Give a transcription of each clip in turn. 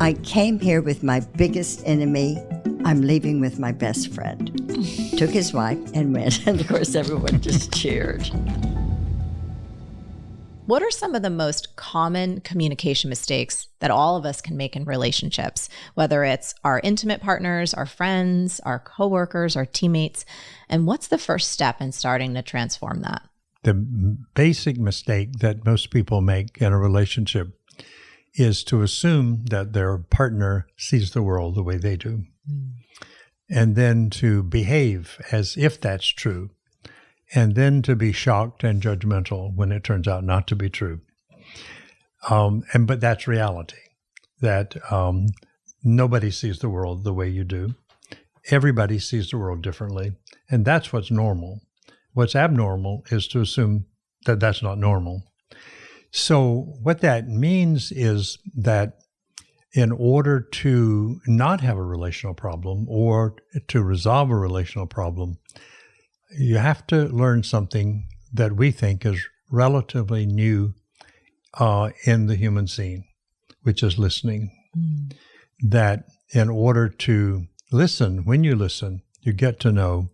I came here with my biggest enemy. I'm leaving with my best friend. Took his wife and went. And of course, everyone just cheered. What are some of the most common communication mistakes that all of us can make in relationships, whether it's our intimate partners, our friends, our coworkers, our teammates? And what's the first step in starting to transform that? The basic mistake that most people make in a relationship is to assume that their partner sees the world the way they do, and then to behave as if that's true, and then to be shocked and judgmental when it turns out not to be true. But that's reality, that nobody sees the world the way you do. Everybody sees the world differently, and that's what's normal. What's abnormal is to assume that that's not normal. So what that means is that in order to not have a relational problem or to resolve a relational problem, you have to learn something that we think is relatively new in the human scene, which is listening. That in order to listen, when you listen, you get to know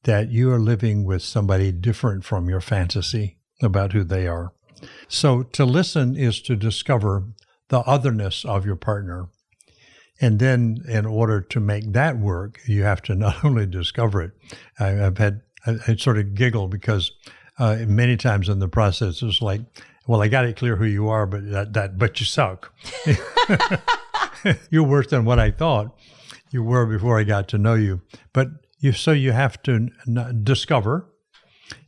that you are living with somebody different from your fantasy about who they are. So to listen is to discover the otherness of your partner. And then in order to make that work, you have to not only discover it. I sort of giggle because many times in the process, it's like, well, I got it clear who you are, but you suck. You're worse than what I thought you were before I got to know you. So you have to discover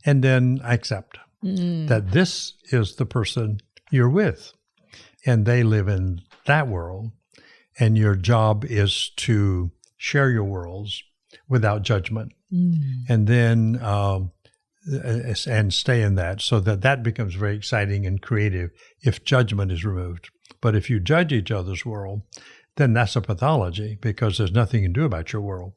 and then accept that this is the person you're with, and they live in that world, and your job is to share your worlds without judgment, and then and stay in that, so that becomes very exciting and creative if judgment is removed. But if you judge each other's world, then that's a pathology, because there's nothing you can do about your world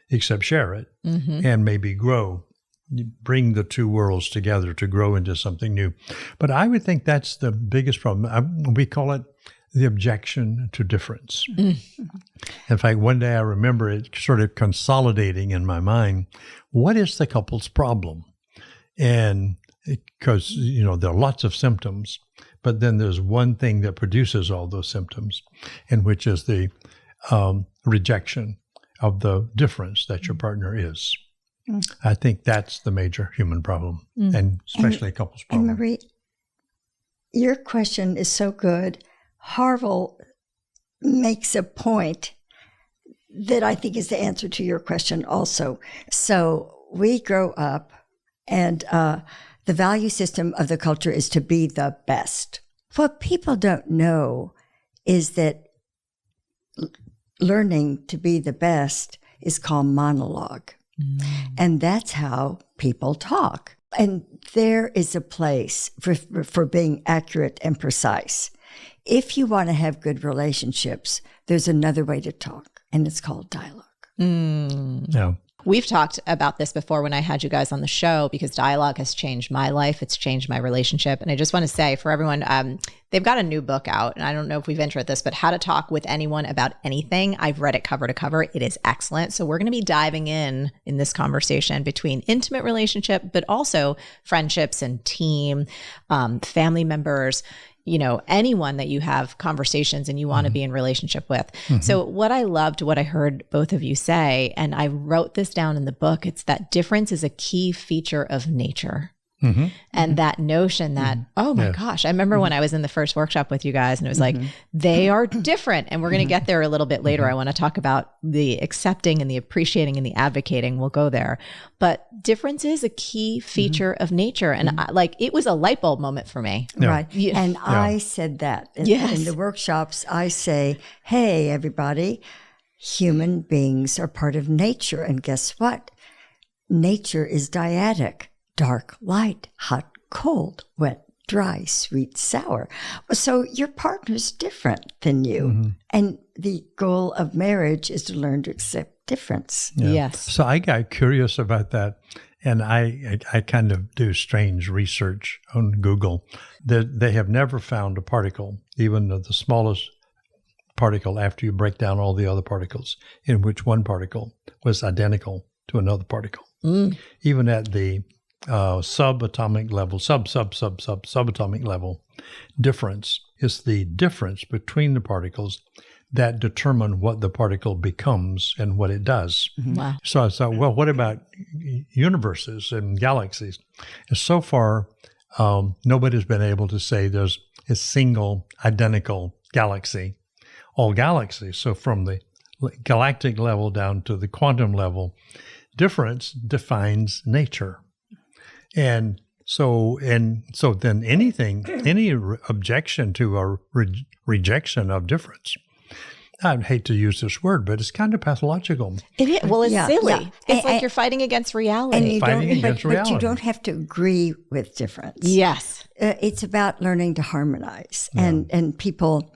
except share it and maybe grow. You bring the two worlds together to grow into something new. But I would think that's the biggest problem. We call it the objection to difference. In fact, one day I remember it sort of consolidating in my mind, what is the couple's problem? And because, there are lots of symptoms, but then there's one thing that produces all those symptoms, and which is the rejection of the difference that your partner is. I think that's the major human problem, and especially a couple's problem. And Marie, your question is so good. Harville makes a point that I think is the answer to your question also. So we grow up, and the value system of the culture is to be the best. What people don't know is that learning to be the best is called monologue. And that's how people talk. And there is a place for being accurate and precise. If you want to have good relationships, there's another way to talk, and it's called dialogue. Yeah. We've talked about this before when I had you guys on the show, because dialogue has changed my life. It's changed my relationship. And I just want to say for everyone, they've got a new book out, and I don't know if we've entered this, but How to Talk with Anyone About Anything. I've read it cover to cover. It is excellent. So we're going to be diving in this conversation between intimate relationship, but also friendships and team, family members, anyone that you have conversations and you want to be in relationship with. So what I loved, what I heard both of you say, and I wrote this down in the book, it's that difference is a key feature of nature. And that notion that, oh my gosh, I remember when I was in the first workshop with you guys, and it was like, they are different. And we're going to get there a little bit later. I want to talk about the accepting and the appreciating and the advocating. We'll go there. But difference is a key feature of nature. And it was a light bulb moment for me. Yeah. Right. And I said that in the workshops. I say, hey, everybody, human beings are part of nature. And guess what? Nature is dyadic. Dark, light, hot, cold, wet, dry, sweet, sour. So your partner's different than you. And the goal of marriage is to learn to accept difference. Yeah. Yes. So I got curious about that, and I kind of do strange research on Google. They have never found a particle, even of the smallest particle after you break down all the other particles, in which one particle was identical to another particle. Even at the subatomic level, subatomic level, difference is the difference between the particles that determine what the particle becomes and what it does. Wow. So I thought, well, what about universes and galaxies? And so far, nobody's been able to say there's a single identical galaxy, all galaxies. So from the galactic level down to the quantum level, difference defines nature. And so then any objection to a rejection of difference, I'd hate to use this word, but it's kind of pathological. It is. Well, it's silly. Yeah. It's like you're fighting against reality. But you don't have to agree with difference. Yes. It's about learning to harmonize. And people,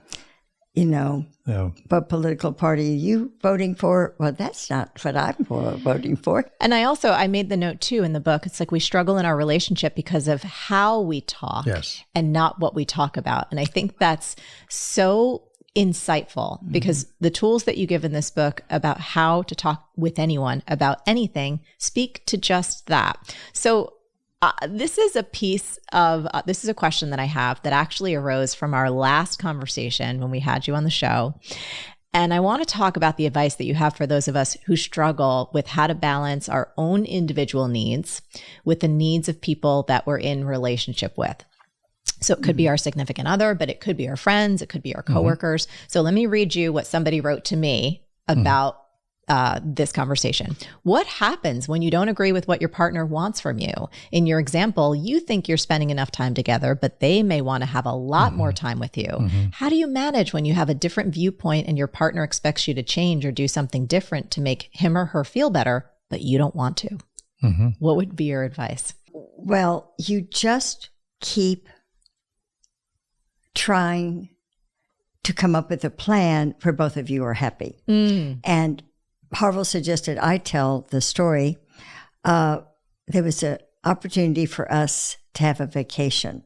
what political party are you voting for? Well, that's not what I'm voting for. And I made the note too in the book. It's like we struggle in our relationship because of how we talk and not what we talk about. And I think that's so insightful because the tools that you give in this book about how to talk with anyone about anything speak to just that. So this is a question that I have that actually arose from our last conversation when we had you on the show. And I want to talk about the advice that you have for those of us who struggle with how to balance our own individual needs with the needs of people that we're in relationship with. So it could be our significant other, but it could be our friends. It could be our coworkers. So let me read you what somebody wrote to me about this conversation. What happens when you don't agree with what your partner wants from you? In your example, you think you're spending enough time together, but they may want to have a lot more time with you. How do you manage when you have a different viewpoint and your partner expects you to change or do something different to make him or her feel better, but you don't want to? What would be your advice? Well, you just keep trying to come up with a plan for both of you are happy. And Harville suggested I tell the story. There was an opportunity for us to have a vacation.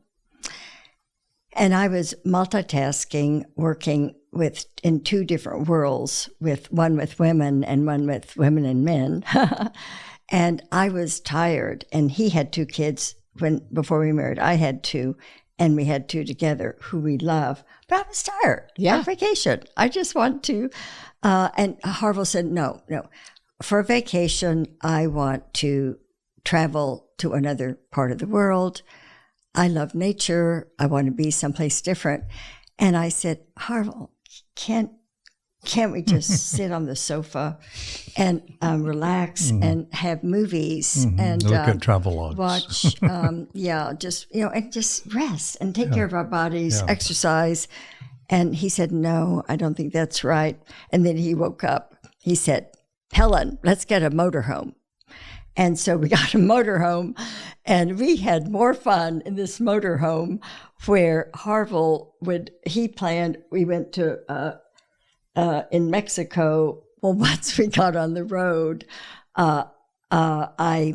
And I was multitasking, working in two different worlds, one with women and one with women and men. And I was tired, and he had 2 kids before we married. I had 2. And we had 2 together who we love. But I was tired. On vacation. I just want to. And Harville said, no. For a vacation, I want to travel to another part of the world. I love nature. I want to be someplace different. And I said, Harville, can't we just sit on the sofa and relax and have movies and look at travel logs, watch, and just rest and take care of our bodies, exercise. And he said, no, I don't think that's right. And then he woke up. He said, Helen, let's get a motorhome. And so we got a motorhome, and we had more fun in this motorhome where Harville we went to in Mexico. Well, once we got on the road, I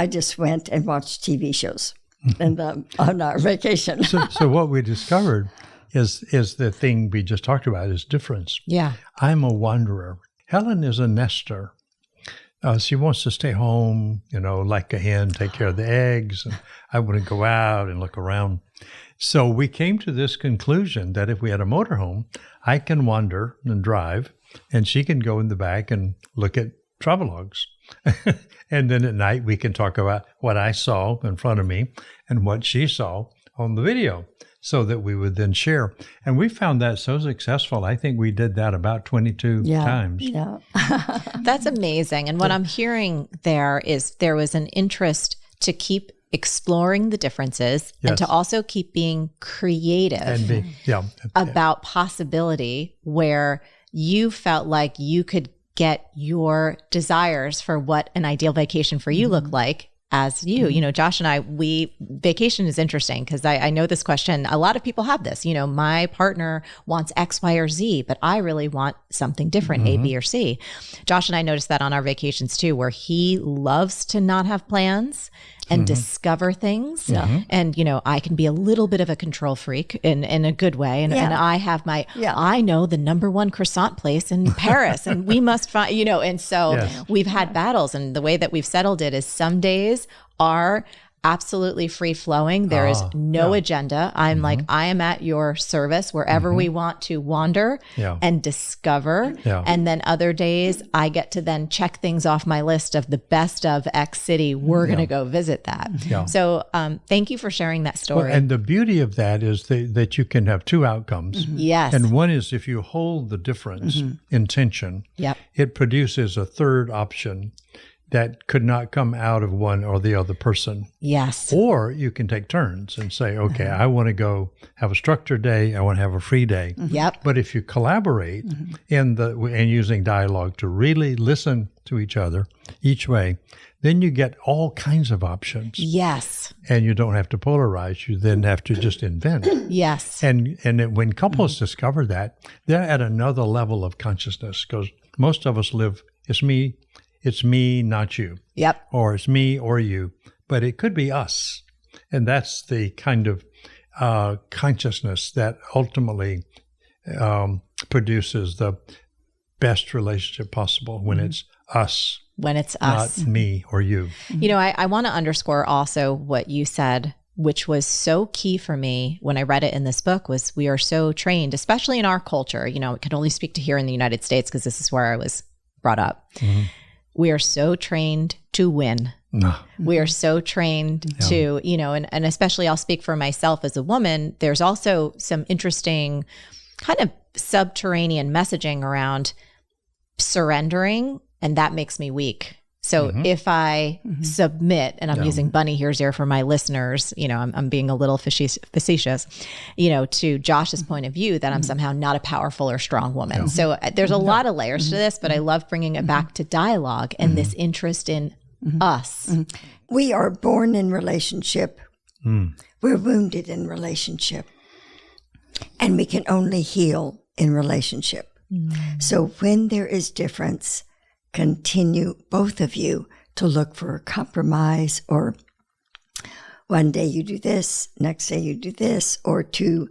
just went and watched TV shows and on our vacation. So what we discovered is the thing we just talked about is difference. Yeah. I'm a wanderer. Helen is a nester. She wants to stay home, like a hen, take care of the eggs. And I want to go out and look around. So we came to this conclusion that if we had a motorhome, I can wander and drive, and she can go in the back and look at travelogues. And then at night, we can talk about what I saw in front of me and what she saw on the video so that we would then share. And we found that so successful. I think we did that about 22 times. Yeah. That's amazing. And what I'm hearing there is there was an interest to keep exploring the differences and to also keep being creative about possibility, where you felt like you could get your desires for what an ideal vacation for you looked like as you. Josh and I, vacation is interesting because I know this question. A lot of people have this, my partner wants X, Y, or Z, but I really want something different, A, B, or C. Josh and I noticed that on our vacations too, where he loves to not have plans and discover things. And, I can be a little bit of a control freak in a good way. And I have I know the number one croissant place in Paris and we must find, and so we've had battles, and the way that we've settled it is some days are absolutely free flowing. There is no agenda. I'm like, I am at your service wherever we want to wander and discover. And then other days I get to then check things off my list of the best of X city. We're going to go visit that. So thank you for sharing that story. Well, and the beauty of that is that you can have two outcomes. Yes. And one is if you hold the difference in tension, it produces a third option that could not come out of one or the other person. Yes. Or you can take turns and say, okay, I want to go have a structured day. I want to have a free day. Yep. But if you collaborate and using dialogue to really listen to each other each way, then you get all kinds of options. Yes. And you don't have to polarize. You then have to just invent. Yes. And when couples discover that, they're at another level of consciousness, because most of us live, it's me, not you. Yep. Or it's me or you. But it could be us. And that's the kind of consciousness that ultimately produces the best relationship possible when it's us. When it's us. Not me or you. I want to underscore also what you said, which was so key for me when I read it in this book, was we are so trained, especially in our culture. I can only speak to here in the United States because this is where I was brought up. We are so trained to win. We are so trained to, and especially I'll speak for myself as a woman, there's also some interesting kind of subterranean messaging around surrendering, and that makes me weak. So if I submit, and I'm using bunny ears here for my listeners, I'm being a little facetious, to Josh's point of view that I'm somehow not a powerful or strong woman. So there's a lot of layers to this, but I love bringing it back to dialogue and this interest in us. We are born in relationship. We're wounded in relationship. And we can only heal in relationship. So when there is difference, continue, both of you, to look for a compromise, or one day you do this, next day you do this, or to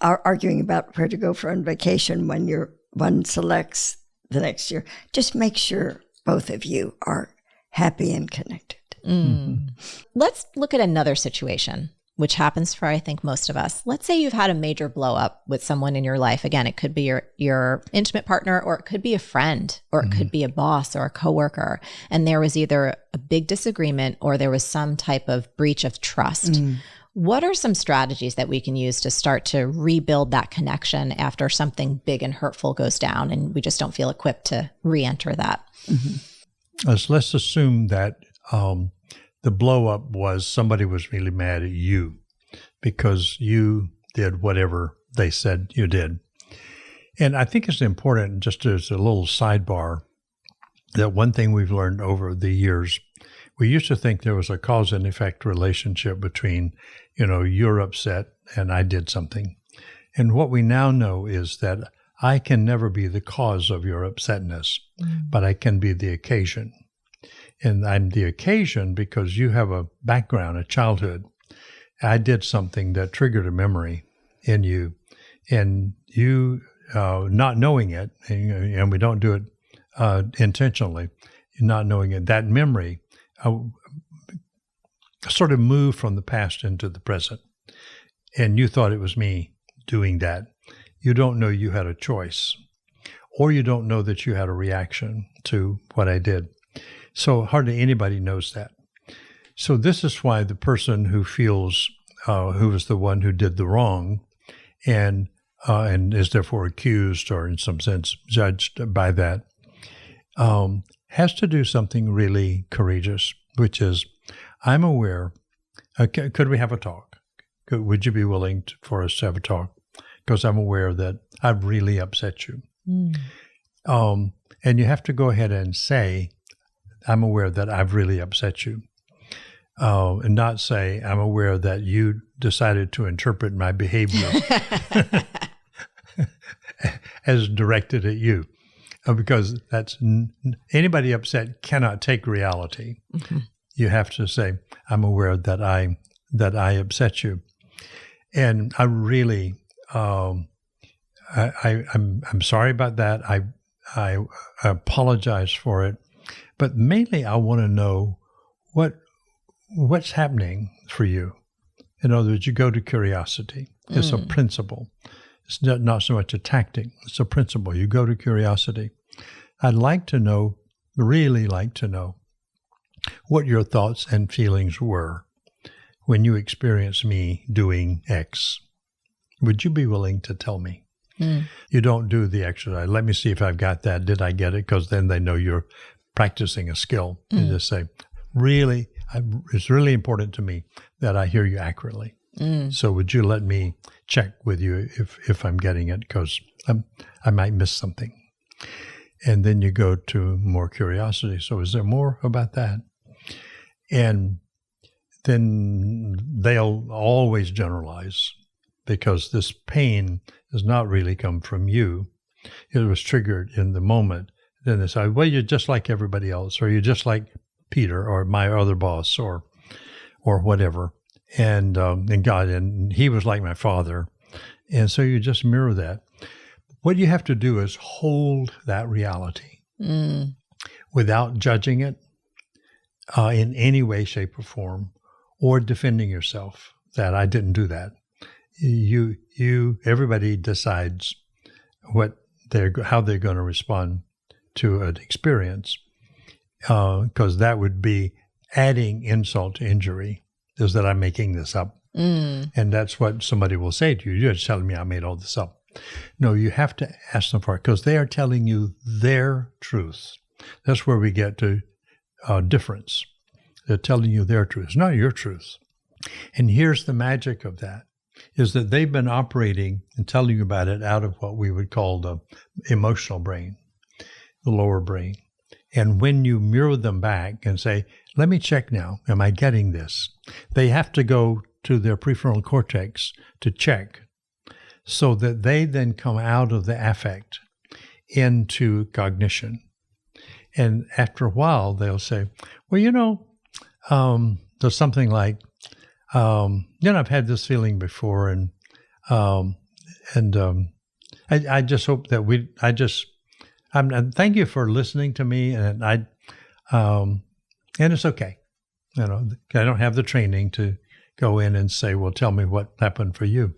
arguing about where to go for on vacation when one selects the next year. Just make sure both of you are happy and connected. Let's look at another situation, which happens for, I think, most of us. Let's say you've had a major blow up with someone in your life. Again, it could be your intimate partner, or it could be a friend, or it could be a boss or a coworker. And there was either a big disagreement or there was some type of breach of trust. What are some strategies that we can use to start to rebuild that connection after something big and hurtful goes down and we just don't feel equipped to re-enter that? Let's assume that the blow up was somebody was really mad at you because you did whatever they said you did. And I think it's important, just as a little sidebar, that one thing we've learned over the years, we used to think there was a cause and effect relationship between, you're upset and I did something. And what we now know is that I can never be the cause of your upsetness, but I can be the occasion. And I'm the occasion because you have a background, a childhood. I did something that triggered a memory in you, and you not knowing it, and we don't do it intentionally, not knowing it, that memory sort of moved from the past into the present. And you thought it was me doing that. You don't know you had a choice, or you don't know that you had a reaction to what I did. So hardly anybody knows that. So this is why the person who feels who was the one who did the wrong and is therefore accused or in some sense judged by that has to do something really courageous, which is, I'm aware, could we have a talk? Would you be willing for us to have a talk? Because I'm aware that I've really upset you. And you have to go ahead and say, I'm aware that I've really upset you, and not say, I'm aware that you decided to interpret my behavior as directed at you, because that's anybody upset cannot take reality. you have to say, I'm aware that I upset you. And I really, I'm sorry about that. I apologize for it. But mainly I want to know what's happening for you. In other words, you go to curiosity. It's a principle. It's not so much a tactic. It's a principle. You go to curiosity. I'd like to know, really like to know, what your thoughts and feelings were when you experienced me doing X. Would you be willing to tell me? You don't do the exercise. Let me see if I've got that. Did I get it? Because then they know you're practicing a skill. You just say, really, it's really important to me that I hear you accurately. So would you let me check with you if I'm getting it? Because I might miss something. And then you go to more curiosity. So is there more about that? And then they'll always generalize, because this pain does not really come from you. It was triggered in the moment. Then they say, well, you're just like everybody else, or you're just like Peter or my other boss or whatever. And God, and he was like my father. And so you just mirror that. What you have to do is hold that reality without judging it in any way, shape, or form, or defending yourself that I didn't do that. Everybody decides how they're going to respond to an experience, because that would be adding insult to injury, is that I'm making this up. And that's what somebody will say to you. You're just telling me I made all this up. No, you have to ask them for it, because they are telling you their truth. That's where we get to difference. They're telling you their truth. It's not your truth. And here's the magic of that, is that they've been operating and telling you about it out of what we would call the emotional brain, the lower brain. And when you mirror them back and say, let me check now, am I getting this? They have to go to their prefrontal cortex to check, so that they then come out of the affect into cognition. And after a while, they'll say, well, there's something like, I've had this feeling before, and I just hope that thank you for listening to me, and and it's okay. I don't have the training to go in and say, well, tell me what happened for you.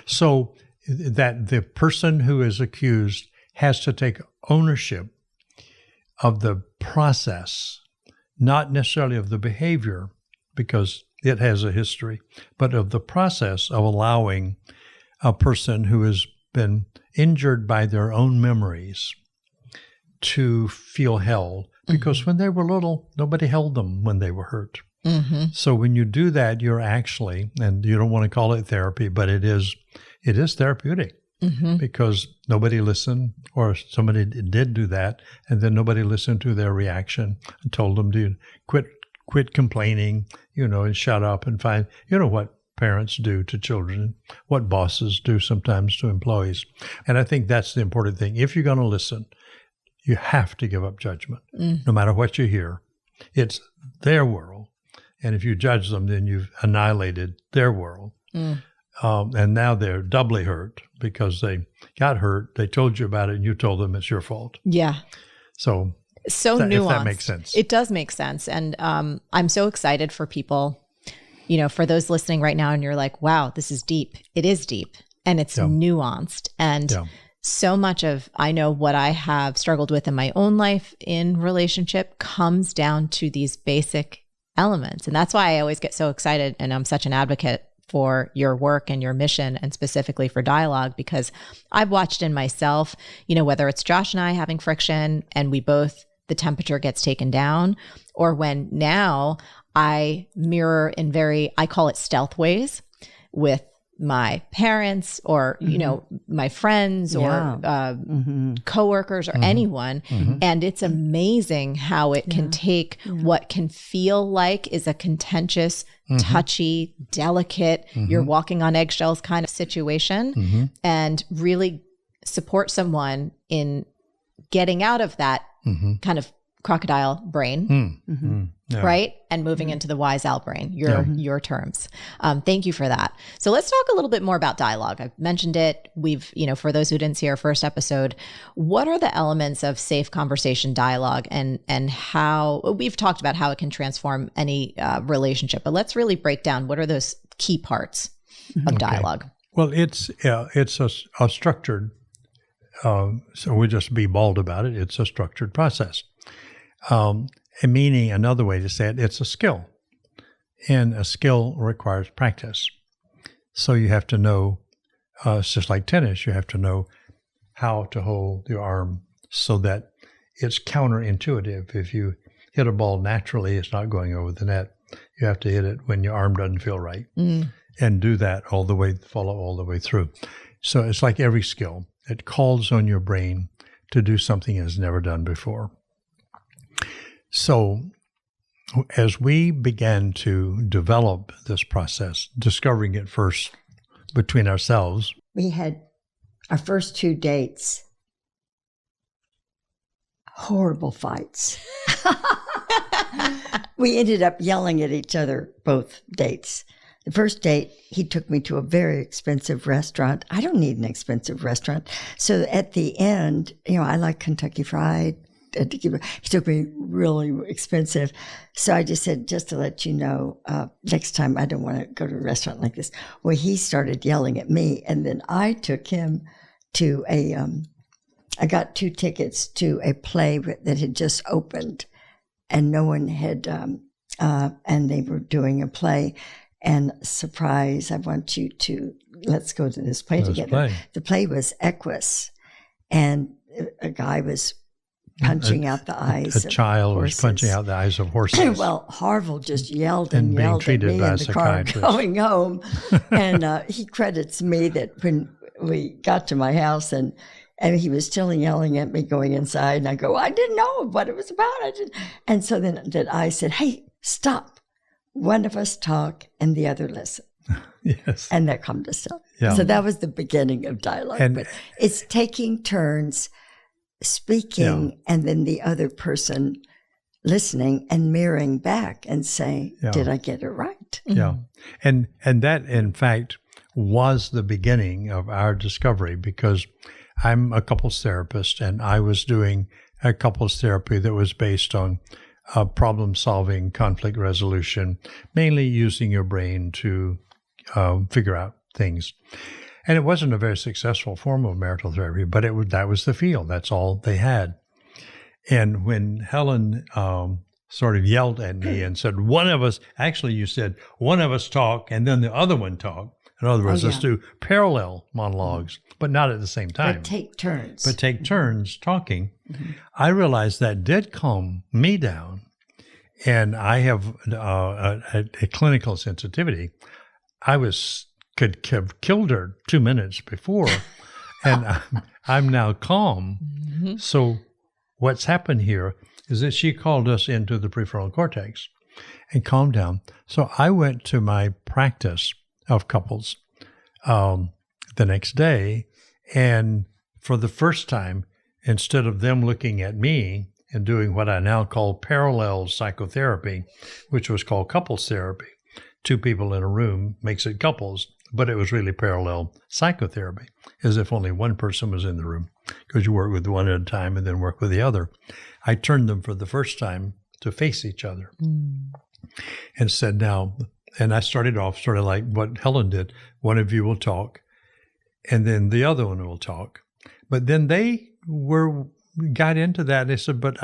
So that the person who is accused has to take ownership of the process, not necessarily of the behavior, because it has a history, but of the process of allowing a person who has been injured by their own memories to feel held. Because when they were little, nobody held them when they were hurt. So when you do that, you're actually, and you don't want to call it therapy, but it is therapeutic, because nobody listened, or somebody did do that, and then nobody listened to their reaction and told them to quit complaining, and shut up and find, what parents do to children, what bosses do sometimes to employees. And I think that's the important thing. If you're going to listen, you have to give up judgment, no matter what you hear. It's their world. And if you judge them, then you've annihilated their world. And now they're doubly hurt because they got hurt. They told you about it, and you told them it's your fault. Yeah. So nuanced. If that makes sense. It does make sense. And I'm so excited for people, for those listening right now, and you're like, wow, this is deep. It is deep, and it's nuanced. And so much of, I know what I have struggled with in my own life in relationship comes down to these basic elements. And that's why I always get so excited, and I'm such an advocate for your work and your mission, and specifically for dialogue, because I've watched in myself, whether it's Josh and I having friction and the temperature gets taken down, or when now I mirror in I call it stealth ways with my parents, or, my friends, or coworkers, or anyone. And it's amazing how it can take what can feel like is a contentious, touchy, delicate, you're walking on eggshells kind of situation, and really support someone in getting out of that kind of crocodile brain, right? And moving into the wise owl brain, your terms. Thank you for that. So let's talk a little bit more about dialogue. I've mentioned it. We've, for those who didn't see our first episode, what are the elements of safe conversation dialogue and how we've talked about how it can transform any relationship, but let's really break down what are those key parts of dialogue. Well, it's a structured, so we'll just be bald about it. It's a structured process. Meaning, another way to say it, it's a skill. And a skill requires practice. So you have to know, it's just like tennis, you have to know how to hold the arm so that it's counterintuitive. If you hit a ball naturally, it's not going over the net. You have to hit it when your arm doesn't feel right. And do that follow all the way through. So it's like every skill. It calls on your brain to do something it's never done before. So as we began to develop this process, discovering it first between ourselves. We had our first 2 dates, horrible fights. We ended up yelling at each other both dates. The first date, he took me to a very expensive restaurant. I don't need an expensive restaurant. So at the end, I like Kentucky Fried. He took me really expensive. So I just said, just to let you know, next time I don't want to go to a restaurant like this. Well, he started yelling at me. And then I took him to I got 2 tickets to a play that had just opened. And no one had, and they were doing a play. And surprise, I want you to, let's go to this play together. The play was Equus. And a guy was punching out the eyes a child was punching out the eyes of horses. Well, Harville just yelled and yelled at me in the car going home. And he credits me that when we got to my house and he was still yelling at me going inside, and I go, I didn't know what it was about. And so then that I said, hey, stop. One of us talk and the other listen. Yes. And that calmed us down. Yeah. So that was the beginning of dialogue. But it's taking turns speaking and then the other person listening and mirroring back and saying, did I get it right? Yeah. And that, in fact, was the beginning of our discovery, because I'm a couples therapist and I was doing a couples therapy that was based on problem solving, conflict resolution, mainly using your brain to figure out things. And it wasn't a very successful form of marital therapy, but that was the field. That's all they had. And when Helen sort of yelled at me and said, you said, one of us talk and then the other one talk. In other words, let's do parallel monologues, but not at the same time. But take turns. Talking. I realized that did calm me down. And I have a clinical sensitivity. I could have killed her 2 minutes before, and I'm now calm. So what's happened here is that she called us into the prefrontal cortex and calmed down. So I went to my practice of couples the next day, and for the first time, instead of them looking at me and doing what I now call parallel psychotherapy, which was called couples therapy, 2 people in a room makes it couples, but it was really parallel psychotherapy, as if only one person was in the room, because you work with one at a time and then work with the other. I turned them for the first time to face each other and said, now, and I started off sort of like what Helen did. One of you will talk, and then the other one will talk. But then they got into that. They said, but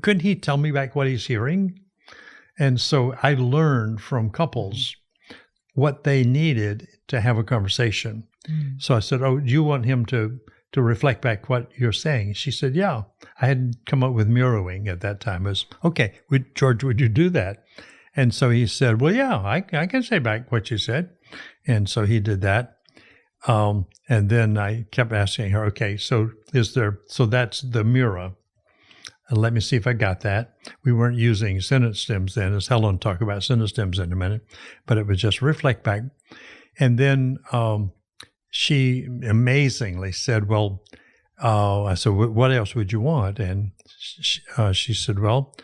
couldn't he tell me back what he's hearing? And so I learned from couples what they needed to have a conversation. So I said, do you want him to reflect back what you're saying? She said, yeah. I hadn't come up with mirroring at that time. It was, okay, George, would you do that? And so he said, well, yeah, I can say back what you said. And so he did that. And then I kept asking her, okay, so that's the mirror. And let me see if I got that. We weren't using sentence stems then, as Helen will talk about sentence stems in a minute, but it was just reflect back. And then she amazingly said, well, I said, what else would you want? And she said, well,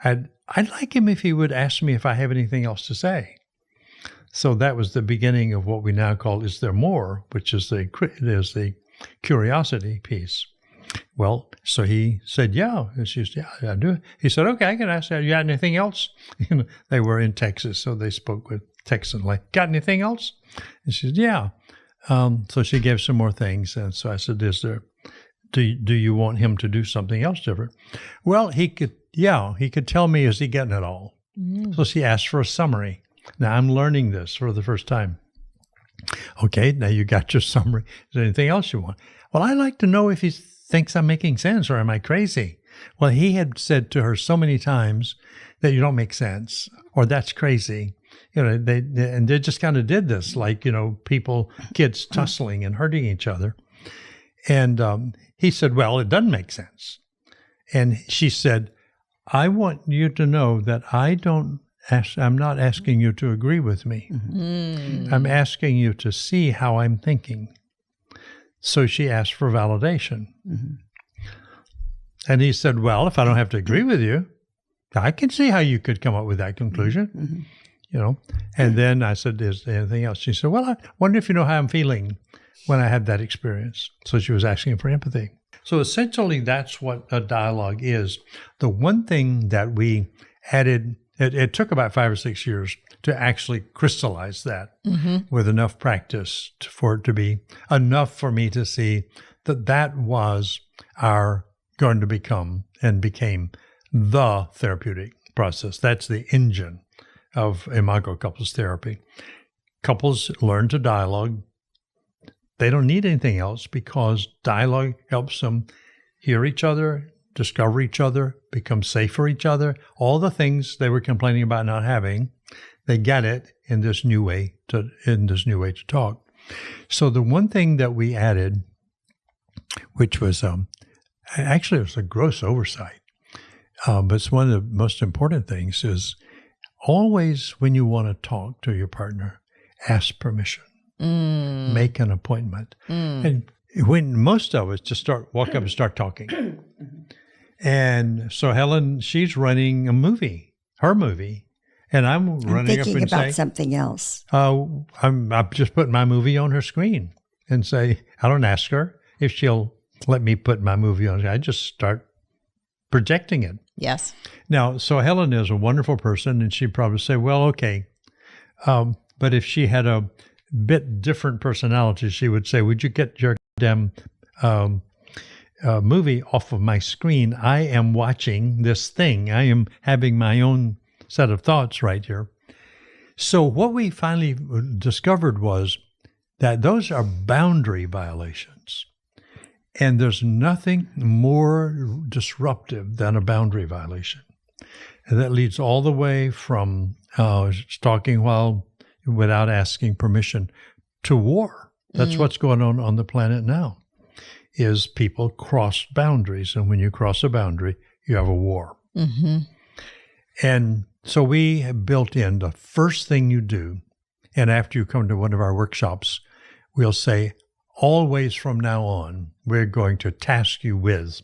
I'd like him if he would ask me if I have anything else to say. So that was the beginning of what we now call Is There More, which is the curiosity piece. Well, so he said, yeah. And she said, yeah, I do. He said, okay, I can ask you, got anything else? They were in Texas, so they spoke with Texan, like, got anything else? And she said, yeah. So she gave some more things. And so I said, do you want him to do something else different? Well, he could tell me, is he getting it all? Mm. So she asked for a summary. Now I'm learning this for the first time. Okay, now you got your summary. Is there anything else you want? Well, I'd like to know if he thinks I'm making sense or am I crazy? Well, he had said to her so many times that you don't make sense or that's crazy. They just kind of did this, like, kids tussling and hurting each other. And he said, well, it doesn't make sense. And she said, I want you to know that I'm not asking you to agree with me. Mm-hmm. I'm asking you to see how I'm thinking. So she asked for validation. Mm-hmm. And he said, well, if I don't have to agree with you, I can see how you could come up with that conclusion. Mm-hmm. And then I said, is there anything else? She said, well, I wonder if you know how I'm feeling when I had that experience. So she was asking for empathy. So essentially, that's what a dialogue is. The one thing that we added, it took about 5 or 6 years to actually crystallize that with enough practice for it to be enough for me to see that was going to become and became the therapeutic process. That's the engine of Imago couples therapy. Couples learn to dialogue. They don't need anything else because dialogue helps them hear each other, discover each other, become safe for each other. All the things they were complaining about not having, they get it in this new way to talk. So the one thing that we added, which was actually it was a gross oversight, but it's one of the most important things, is always when you want to talk to your partner, ask permission. Make an appointment. And when most of us just walk up and start talking. And so Helen, she's running her movie, and I'm running up and about something else. I'm just putting my movie on her screen and say, I don't ask her if she'll let me put my movie on. I just start projecting it. Yes. Now, so Helen is a wonderful person, and she'd probably say, well, okay. But if she had a bit different personality, she would say, would you get your damn movie off of my screen? I am watching this thing. I am having my own set of thoughts right here. So what we finally discovered was that those are boundary violations. And there's nothing more disruptive than a boundary violation. And that leads all the way from talking without asking permission to war. That's what's going on the planet now, is people cross boundaries. And when you cross a boundary, you have a war. Mm-hmm. And so we have built in the first thing you do, and after you come to one of our workshops, we'll say, always from now on, we're going to task you with,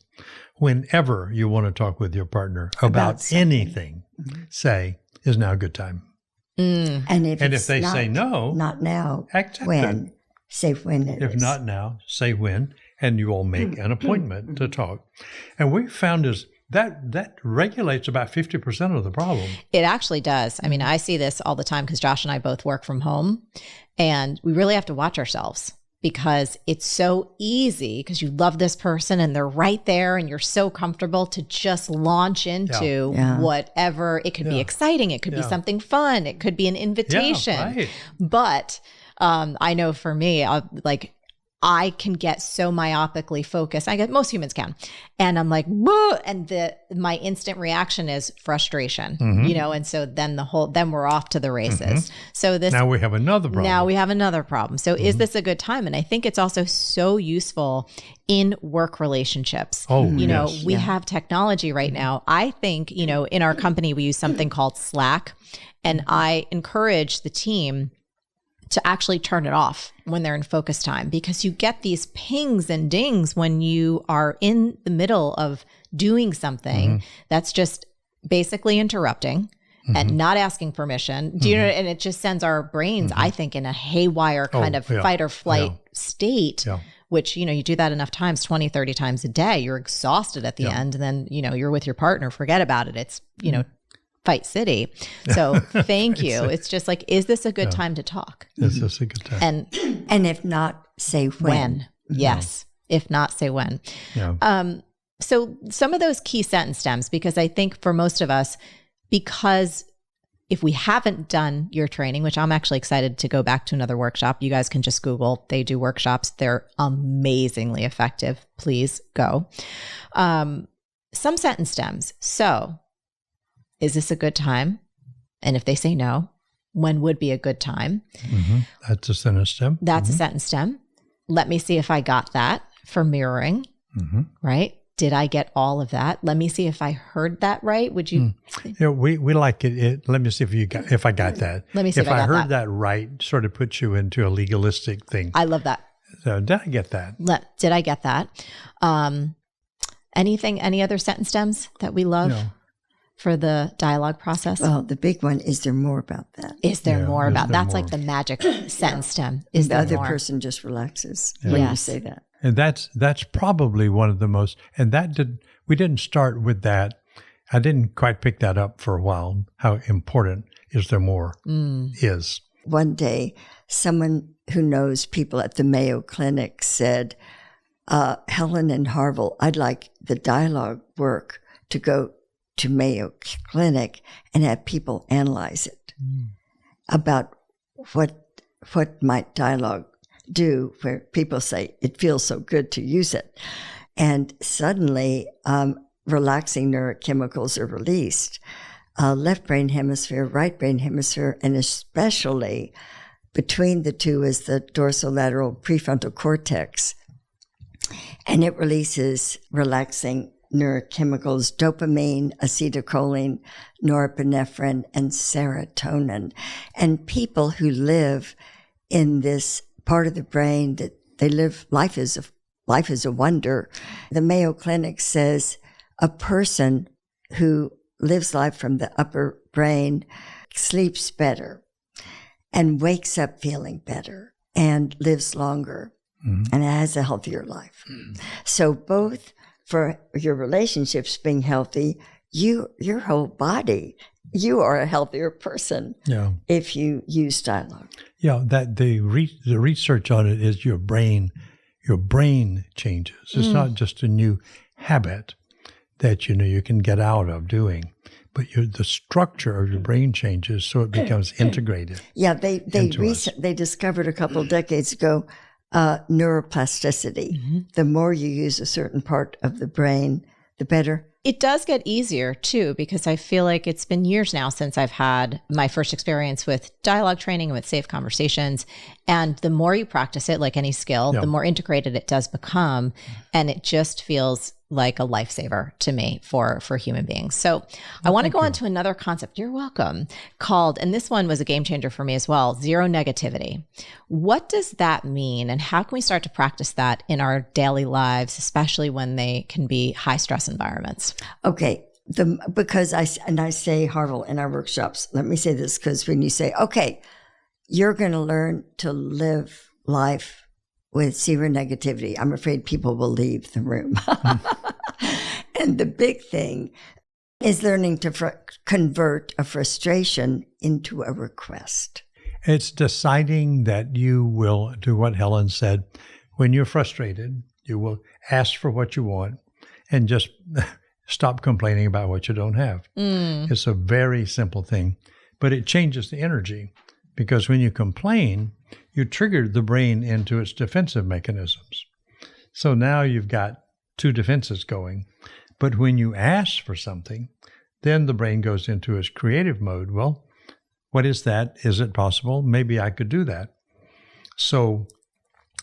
whenever you want to talk with your partner about anything, say, is now a good time. And if they say no, not now, when? Say when it is. If not now, say when, and you all make an appointment to talk. And we found is that regulates about 50% of the problem. It actually does. I mean, I see this all the time because Josh and I both work from home, and we really have to watch ourselves because it's so easy because you love this person and they're right there and you're so comfortable to just launch into whatever. It could be exciting. It could be something fun. It could be an invitation. Yeah, right. But I know for me, I can get so myopically focused. Most humans can. And I'm like, whoa. And my instant reaction is frustration, and so then we're off to the races. So now we have another problem. So is this a good time? And I think it's also so useful in work relationships. We have technology right now. I think, in our company, we use something called Slack, and I encourage the team to actually turn it off when they're in focus time, because you get these pings and dings when you are in the middle of doing something that's just basically interrupting and not asking permission. Do you know? And it just sends our brains, I think, in a haywire kind of fight or flight state, which, you do that enough times, 20, 30 times a day, you're exhausted at the end. And then, you're with your partner, forget about it. It's, Fight City. So thank you. It's just like, is this a good time to talk? Is this a good time? And if not, say when. Yes. If not, say when. Yeah. So some of those key sentence stems, because I think for most of us, because if we haven't done your training, which I'm actually excited to go back to another workshop, you guys can just Google, they do workshops. They're amazingly effective. Please go. Some sentence stems. So, is this a good time? And if they say no, when would be a good time? That's a sentence stem. That's a sentence stem. Let me see if I got that for mirroring, right? Did I get all of that? Let me see if I heard that right. Would you? We like it. Let me see if I got that. Let me see if I heard that right. Sort of puts you into a legalistic thing. I love that. So did I get that? Did I get that? Any other sentence stems that we love for the dialogue process? Well, the big one, is there more about that? Is there more about? That's like the magic sentence stem. Is the there other more? person just relaxes when you say that. And that's probably one of the most, and we didn't start with that. I didn't quite pick that up for a while, how important is there more is. One day, someone who knows people at the Mayo Clinic said, Helen and Harville, I'd like the dialogue work to go to Mayo Clinic and have people analyze it about what might dialogue do, where people say it feels so good to use it. And suddenly relaxing neurochemicals are released. Left brain hemisphere, right brain hemisphere, and especially between the two is the dorsolateral prefrontal cortex. And it releases relaxing neurochemicals, dopamine, acetylcholine, norepinephrine, and serotonin. And people who live in this part of the brain that they live, life is a wonder. The Mayo Clinic says a person who lives life from the upper brain sleeps better and wakes up feeling better and lives longer and has a healthier life. So both for your relationships being healthy, your whole body, you are a healthier person if you use dialogue. Yeah, that the research on it is your brain changes. It's not just a new habit that you can get out of doing, but the structure of your brain changes, so it becomes integrated. Yeah, they discovered a couple of decades ago neuroplasticity. The more you use a certain part of the brain, the better. It does get easier too, because I feel like it's been years now since I've had my first experience with dialogue training and with safe conversations. And the more you practice it, like any skill, the more integrated it does become. And it just feels like a lifesaver to me for human beings. So I want to go on to another concept. You're welcome. Called, and this one was a game changer for me as well, zero negativity. What does that mean? And how can we start to practice that in our daily lives, especially when they can be high stress environments? Okay. Because I say, Harville, in our workshops, let me say this, because when you say, okay, you're going to learn to live life with zero negativity, I'm afraid people will leave the room. And the big thing is learning to convert a frustration into a request. It's deciding that you will do what Helen said. When you're frustrated, you will ask for what you want and just stop complaining about what you don't have. It's a very simple thing, but it changes the energy, because when you complain, you trigger the brain into its defensive mechanisms. So now you've got two defenses going. But when you ask for something, then the brain goes into its creative mode. Well, what is that? Is it possible? Maybe I could do that. So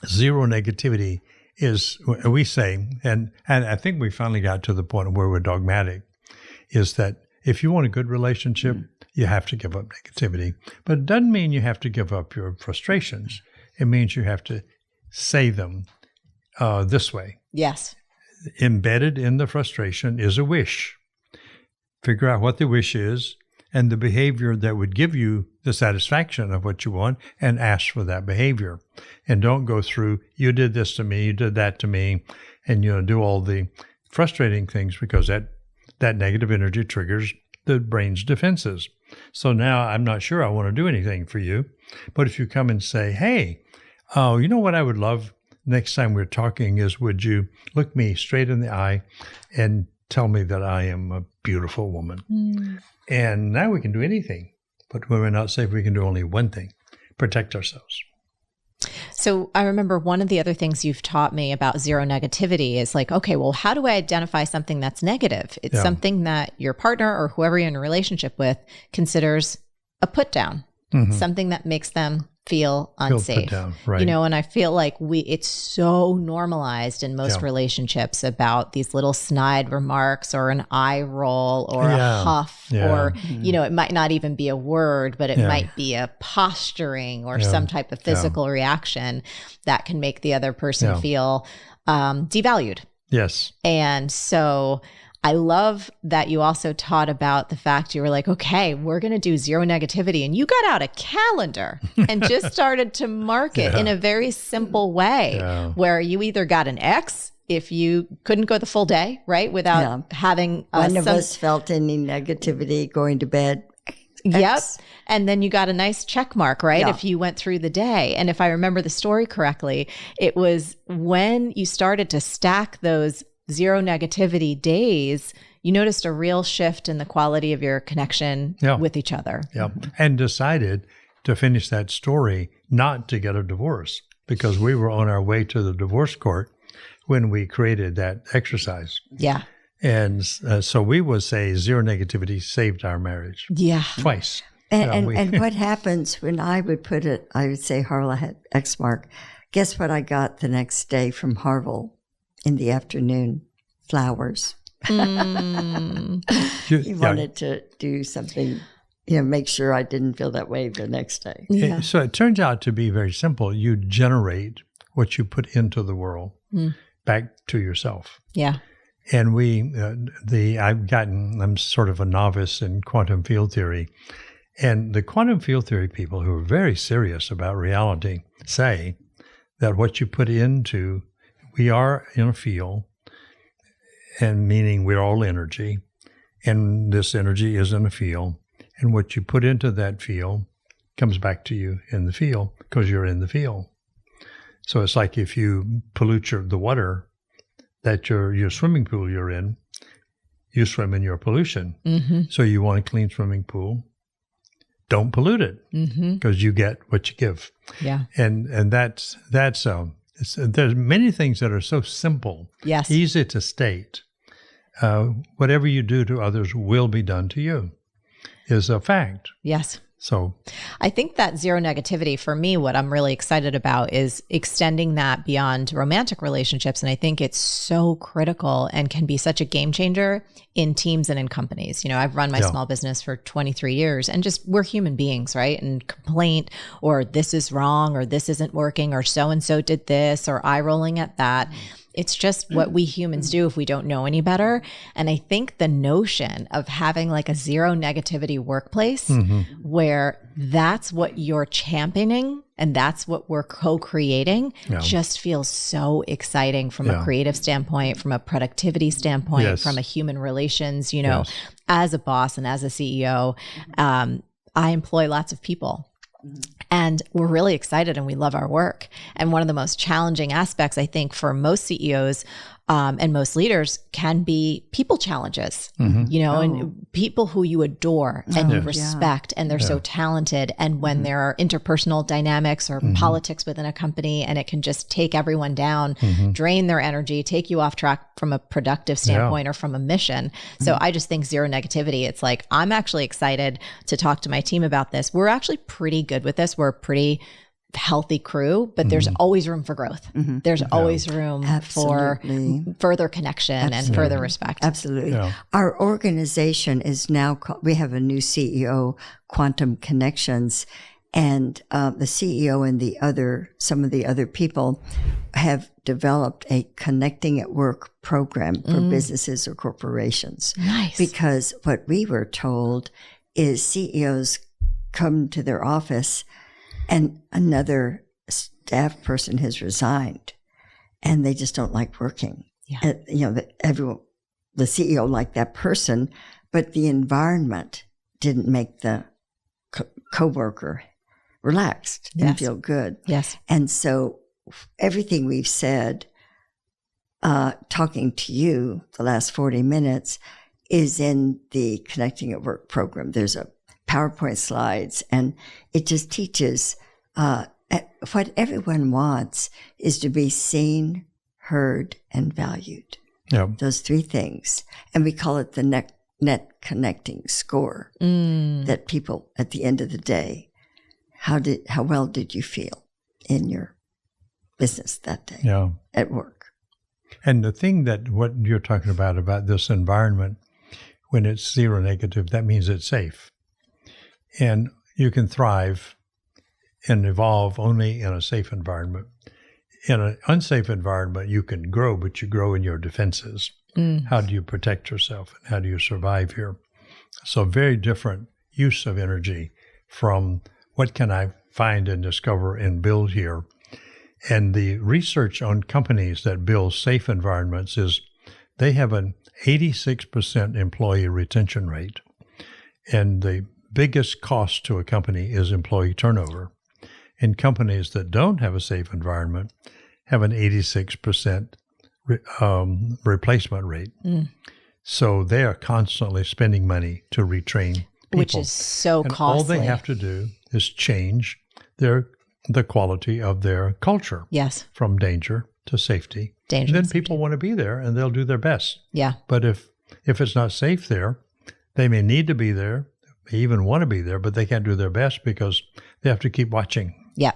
zero negativity is, we say, and I think we finally got to the point where we're dogmatic, is that if you want a good relationship, you have to give up negativity. But it doesn't mean you have to give up your frustrations. It means you have to say them this way. Yes. Embedded in the frustration is a wish. Figure out what the wish is and the behavior that would give you the satisfaction of what you want, and ask for that behavior. And don't go through, you did this to me, you did that to me, and do all the frustrating things, because that negative energy triggers the brain's defenses. So now I'm not sure I want to do anything for you. But if you come and say, hey, you know what I would love next time we're talking is, would you look me straight in the eye and tell me that I am a beautiful woman? And now we can do anything. But we will not say we can do only one thing: protect ourselves. So I remember one of the other things you've taught me about zero negativity is like, okay, well, how do I identify something that's negative? It's something that your partner or whoever you're in a relationship with considers a put down, something that makes them feel unsafe. Put down, right. And I feel like it's so normalized in most relationships about these little snide remarks or an eye roll or a huff or, it might not even be a word, but it might be a posturing or some type of physical reaction that can make the other person feel devalued. Yes. And so I love that you also taught about the fact you were like, okay, we're going to do zero negativity. And you got out a calendar and just started to mark it in a very simple way where you either got an X if you couldn't go the full day, right? Without having one of us felt any negativity going to bed. Yep. And then you got a nice check mark, right? If you went through the day. And if I remember the story correctly, it was when you started to stack those zero negativity days, you noticed a real shift in the quality of your connection with each other. Yeah. And decided to finish that story not to get a divorce, because we were on our way to the divorce court when we created that exercise. Yeah. And so we would say zero negativity saved our marriage. Yeah. Twice. And what happens when I would put it, I would say Harville had X mark. Guess what I got the next day from Harville? In the afternoon, flowers. He wanted to do something, make sure I didn't feel that way the next day. Yeah. So it turns out to be very simple. You generate what you put into the world back to yourself. Yeah. And I'm sort of a novice in quantum field theory. And the quantum field theory people who are very serious about reality say that what you put into, we are in a field, and meaning we're all energy, and this energy is in a field, and what you put into that field comes back to you in the field because you're in the field. So it's like if you pollute the water that your swimming pool you're in, you swim in your pollution. So you want a clean swimming pool, don't pollute it, because you get what you give. Yeah. And that's there's many things that are so simple, easy to state. Whatever you do to others will be done to you is a fact. Yes. So I think that zero negativity for me, what I'm really excited about is extending that beyond romantic relationships. And I think it's so critical and can be such a game changer in teams and in companies. I've run my small business for 23 years and just we're human beings, right? And complaint or this is wrong or this isn't working or so-and-so did this or eye rolling at that. It's just what we humans do if we don't know any better. And I think the notion of having like a zero negativity workplace where that's what you're championing and that's what we're co-creating just feels so exciting from a creative standpoint, from a productivity standpoint, from a human relations, as a boss and as a CEO, I employ lots of people. And we're really excited and we love our work. And one of the most challenging aspects, I think, for most CEOs and most leaders can be people challenges, and people who you adore and you respect and they're so talented. And when there are interpersonal dynamics or politics within a company and it can just take everyone down, drain their energy, take you off track from a productive standpoint or from a mission. So I just think zero negativity. It's like, I'm actually excited to talk to my team about this. We're actually pretty good with this. We're pretty healthy crew, but there's always room for growth. There's always room for further connection and further respect. Absolutely. Yeah. Our organization is now, we have a new CEO, Quantum Connections, and the CEO and some of the other people have developed a Connecting at Work program for businesses or corporations. Nice. Because what we were told is CEOs come to their office and another staff person has resigned and they just don't like working. Yeah. The CEO liked that person, but the environment didn't make the coworker relaxed and feel good. Yes. And so everything we've said, talking to you the last 40 minutes, is in the Connecting at Work program. There's a PowerPoint slides, and it just teaches what everyone wants is to be seen, heard, and valued. Yep. Those three things. And we call it the net connecting score, that people at the end of the day, how well did you feel in your business that day at work? And the thing what you're talking about this environment, when it's zero negative, that means it's safe. And you can thrive and evolve only in a safe environment. In an unsafe environment, you can grow, but you grow in your defenses. How do you protect yourself and how do you survive here? So very different use of energy from what can I find and discover and build here. And the research on companies that build safe environments is they have an 86% employee retention rate. And the biggest cost to a company is employee turnover. And companies that don't have a safe environment have an 86% replacement rate. So they are constantly spending money to retrain people. Which is so costly. All they have to do is change the quality of their culture. Yes. From danger to safety. Danger. And then people want to be there and they'll do their best. Yeah. But if it's not safe there, they may need to be there, they even want to be there, but they can't do their best because they have to keep watching. Yeah.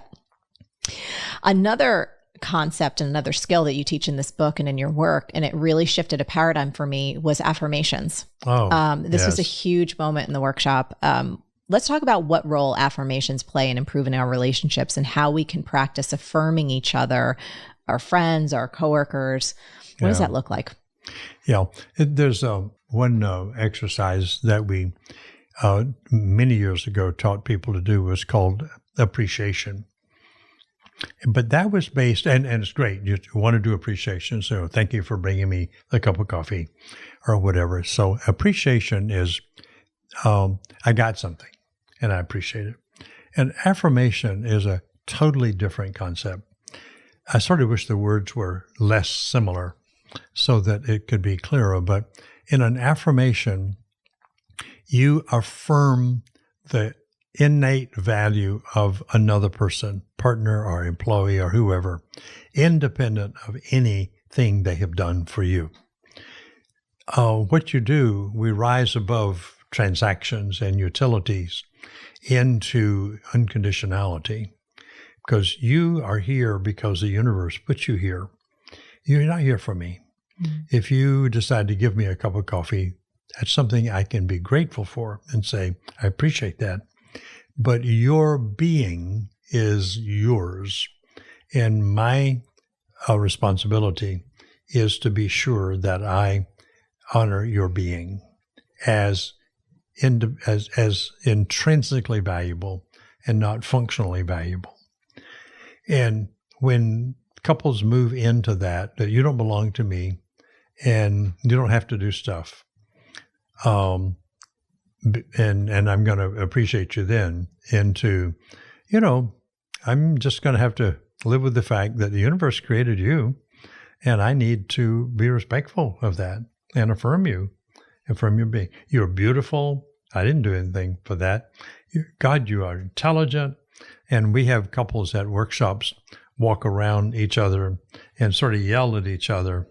Another concept and another skill that you teach in this book and in your work, and it really shifted a paradigm for me, was affirmations. This was a huge moment in the workshop. Let's talk about what role affirmations play in improving our relationships and how we can practice affirming each other, our friends, our coworkers. What does that look like? Yeah, there's one exercise that we many years ago taught people to do was called appreciation. But that was based, and it's great. You want to do appreciation. So thank you for bringing me a cup of coffee or whatever. So appreciation is, I got something and I appreciate it. And affirmation is a totally different concept. I sort of wish the words were less similar so that it could be clearer. But in an affirmation, you affirm the innate value of another person, partner or employee or whoever, independent of anything they have done for you. What you do, we rise above transactions and utilities into unconditionality, because you are here because the universe put you here. You're not here for me. If you decide to give me a cup of coffee, that's something I can be grateful for and say, I appreciate that. But your being is yours. And my responsibility is to be sure that I honor your being as intrinsically valuable and not functionally valuable. And when couples move into that you don't belong to me and you don't have to do stuff, and I'm going to appreciate you then, into, I'm just going to have to live with the fact that the universe created you and I need to be respectful of that and affirm you and affirm your being. You're beautiful. I didn't do anything for that. God, you are intelligent. And we have couples at workshops walk around each other and sort of yell at each other.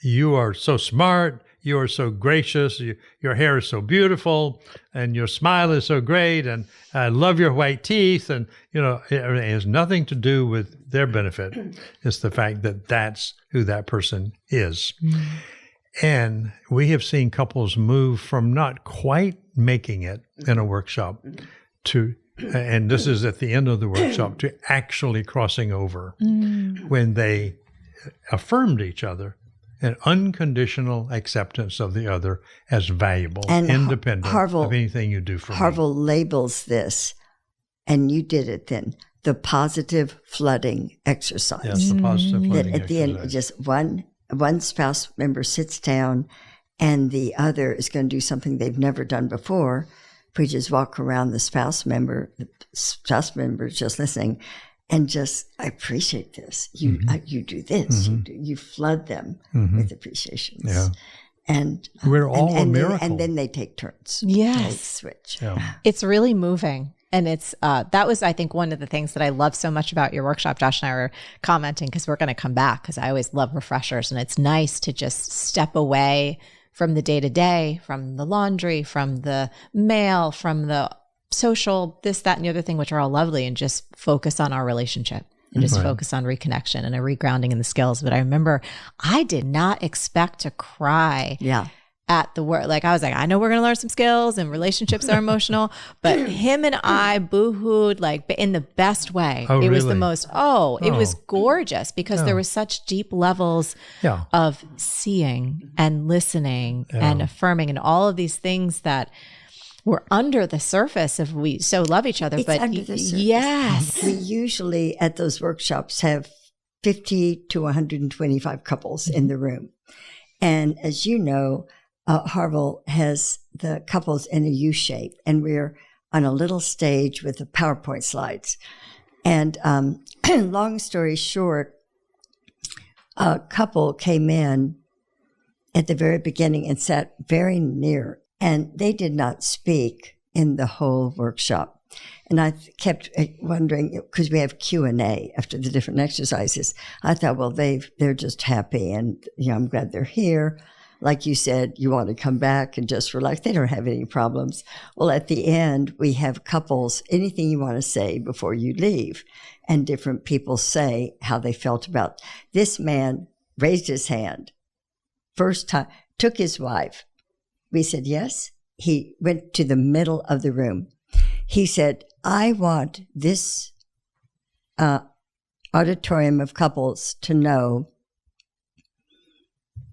You are so smart. you are so gracious. Your hair is so beautiful, and your smile is so great, and I love your white teeth. And, it has nothing to do with their benefit. It's the fact that that's who that person is. Mm. And we have seen couples move from not quite making it in a workshop to, and this is at the end of the workshop, to actually crossing over when they affirmed each other, an unconditional acceptance of the other as valuable, and independent of anything you do for me. Harville labels this, and you did it then, the positive flooding exercise. Yes, the positive flooding that at the end, just one spouse member sits down and the other is going to do something they've never done before, which is walk around the spouse member is just listening and just, I appreciate this. You do this. You flood them with appreciations. Yeah. And we're all a miracle. And then they take turns. Yes. They switch. Yeah. It's really moving. And it's that was, I think, one of the things that I love so much about your workshop. Josh and I were commenting because we're going to come back because I always love refreshers. And it's nice to just step away from the day-to-day, from the laundry, from the mail, from the social, this, that, and the other thing, which are all lovely, and just focus on our relationship and just focus on reconnection and a regrounding in the skills. But I remember I did not expect to cry. Yeah. At the work, like I was like, I know we're gonna learn some skills and relationships are emotional, but him and I boo-hooed like in the best way. Oh, it was really? the most. It was gorgeous because there was such deep levels of seeing and listening and affirming and all of these things that were under the surface of we so love each other. It's but under the surface. Yes, we usually at those workshops have 50 to 125 couples in the room, and as you know. Harville has the couples in a U shape, and we're on a little stage with the PowerPoint slides. And long story short, a couple came in at the very beginning and sat very near, and they did not speak in the whole workshop. And I kept wondering, because we have Q&A after the different exercises. I thought, well, they're just happy, and I'm glad they're here. Like you said, you want to come back and just relax. They don't have any problems. Well, at the end, we have couples, anything you want to say before you leave. And different people say how they felt about this man raised his hand. First time, took his wife. We said, yes. He went to the middle of the room. He said, I want this auditorium of couples to know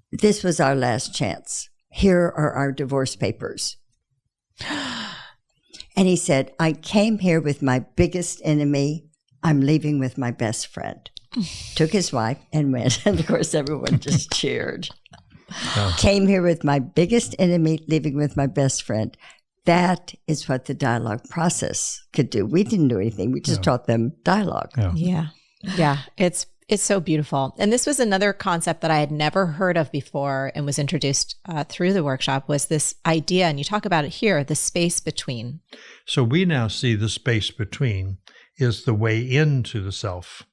this was our last chance. Here are our divorce papers. And he said, I came here with my biggest enemy. I'm leaving with my best friend. Took his wife and went. And of course, everyone just cheered. Came here with my biggest enemy, leaving with my best friend. That is what the dialogue process could do. We didn't do anything. We just taught them dialogue. Yeah. It's so beautiful. And this was another concept that I had never heard of before and was introduced through the workshop was this idea, and you talk about it here, the space between. So we now see the space between is the way into the self,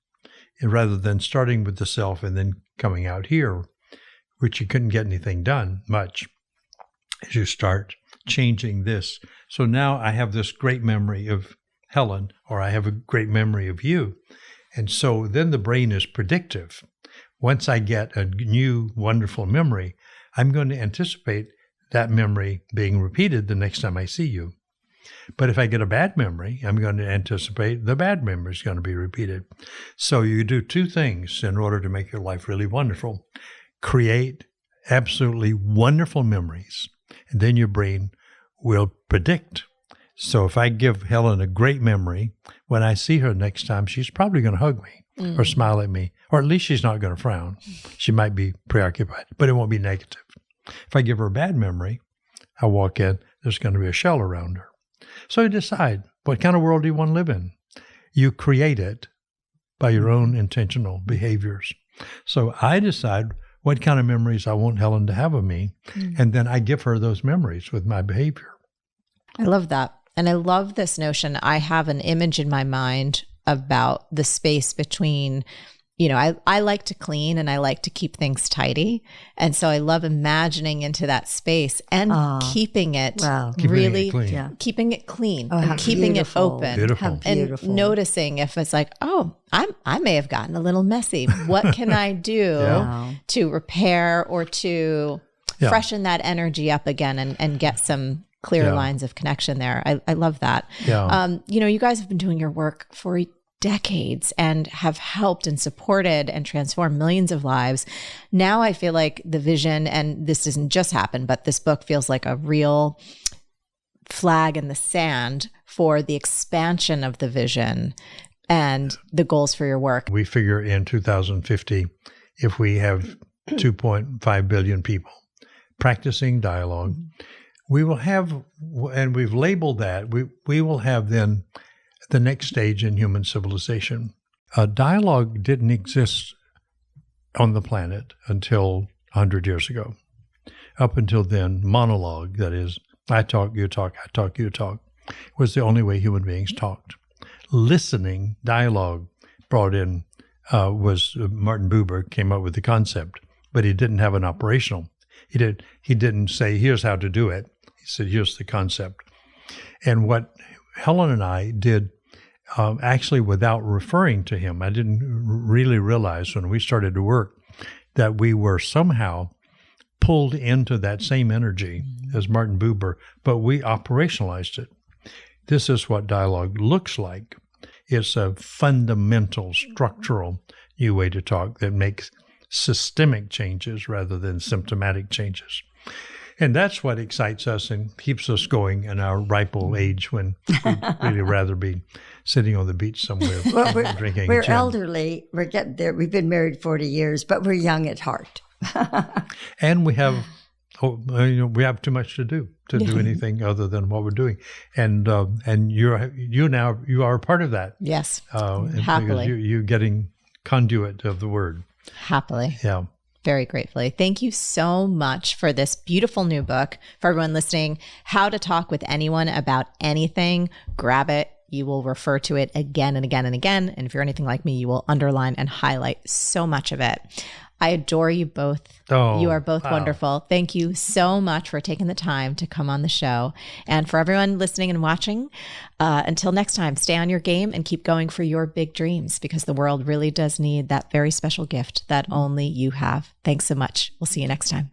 and rather than starting with the self and then coming out here, which you couldn't get anything done much as you start changing this. So now I have this great memory of Helen, or I have a great memory of you. And so then the brain is predictive. Once I get a new, wonderful memory, I'm going to anticipate that memory being repeated the next time I see you. But if I get a bad memory, I'm going to anticipate the bad memory is going to be repeated. So you do two things in order to make your life really wonderful. Create absolutely wonderful memories, and then your brain will predict. So if I give Helen a great memory, when I see her next time, she's probably going to hug me or smile at me, or at least she's not going to frown. She might be preoccupied, but it won't be negative. If I give her a bad memory, I walk in, there's going to be a shell around her. So you decide, what kind of world do you want to live in? You create it by your own intentional behaviors. So I decide what kind of memories I want Helen to have of me, and then I give her those memories with my behavior. I love that. And I love this notion. I have an image in my mind about the space between you know, I like to clean and I like to keep things tidy. And so I love imagining into that space and keeping it really, keeping it clean and keeping it open. Beautiful. And noticing if it's like, oh, I may have gotten a little messy. What can I do to repair or to freshen that energy up again and get some clear lines of connection there. I love that. Yeah. You know, you guys have been doing your work for decades and have helped and supported and transformed millions of lives. Now I feel like the vision, and this doesn't just happen, but this book feels like a real flag in the sand for the expansion of the vision and the goals for your work. We figure in 2050, if we have 2.5 billion people practicing dialogue, we will have, and we've labeled that, we will have then the next stage in human civilization. Dialogue didn't exist on the planet until 100 years ago. Up until then, monologue, that is, I talk, you talk, I talk, you talk, was the only way human beings talked. Listening, dialogue, brought in, was Martin Buber came up with the concept, but he didn't have an operational. He didn't say, here's how to do it. He said, here's the concept. And what Helen and I did, actually without referring to him, I didn't really realize when we started to work that we were somehow pulled into that same energy as Martin Buber, but we operationalized it. This is what dialogue looks like. It's a fundamental, structural new way to talk that makes systemic changes rather than symptomatic changes. And that's what excites us and keeps us going in our ripe old age when we'd really rather be sitting on the beach somewhere drinking We're gin. Elderly. We're getting there. We've been married 40 years, but we're young at heart. And we have, we have too much to do anything other than what we're doing. And you are a part of that. Yes, happily. Because you're getting conduit of the word. Happily. Yeah. Very gratefully. Thank you so much for this beautiful new book. For everyone listening, How to Talk with Anyone About Anything, grab it. You will refer to it again and again and again. And if you're anything like me, you will underline and highlight so much of it. I adore you both. Oh, you are both wonderful. Thank you so much for taking the time to come on the show. And for everyone listening and watching, until next time, stay on your game and keep going for your big dreams, because the world really does need that very special gift that only you have. Thanks so much. We'll see you next time.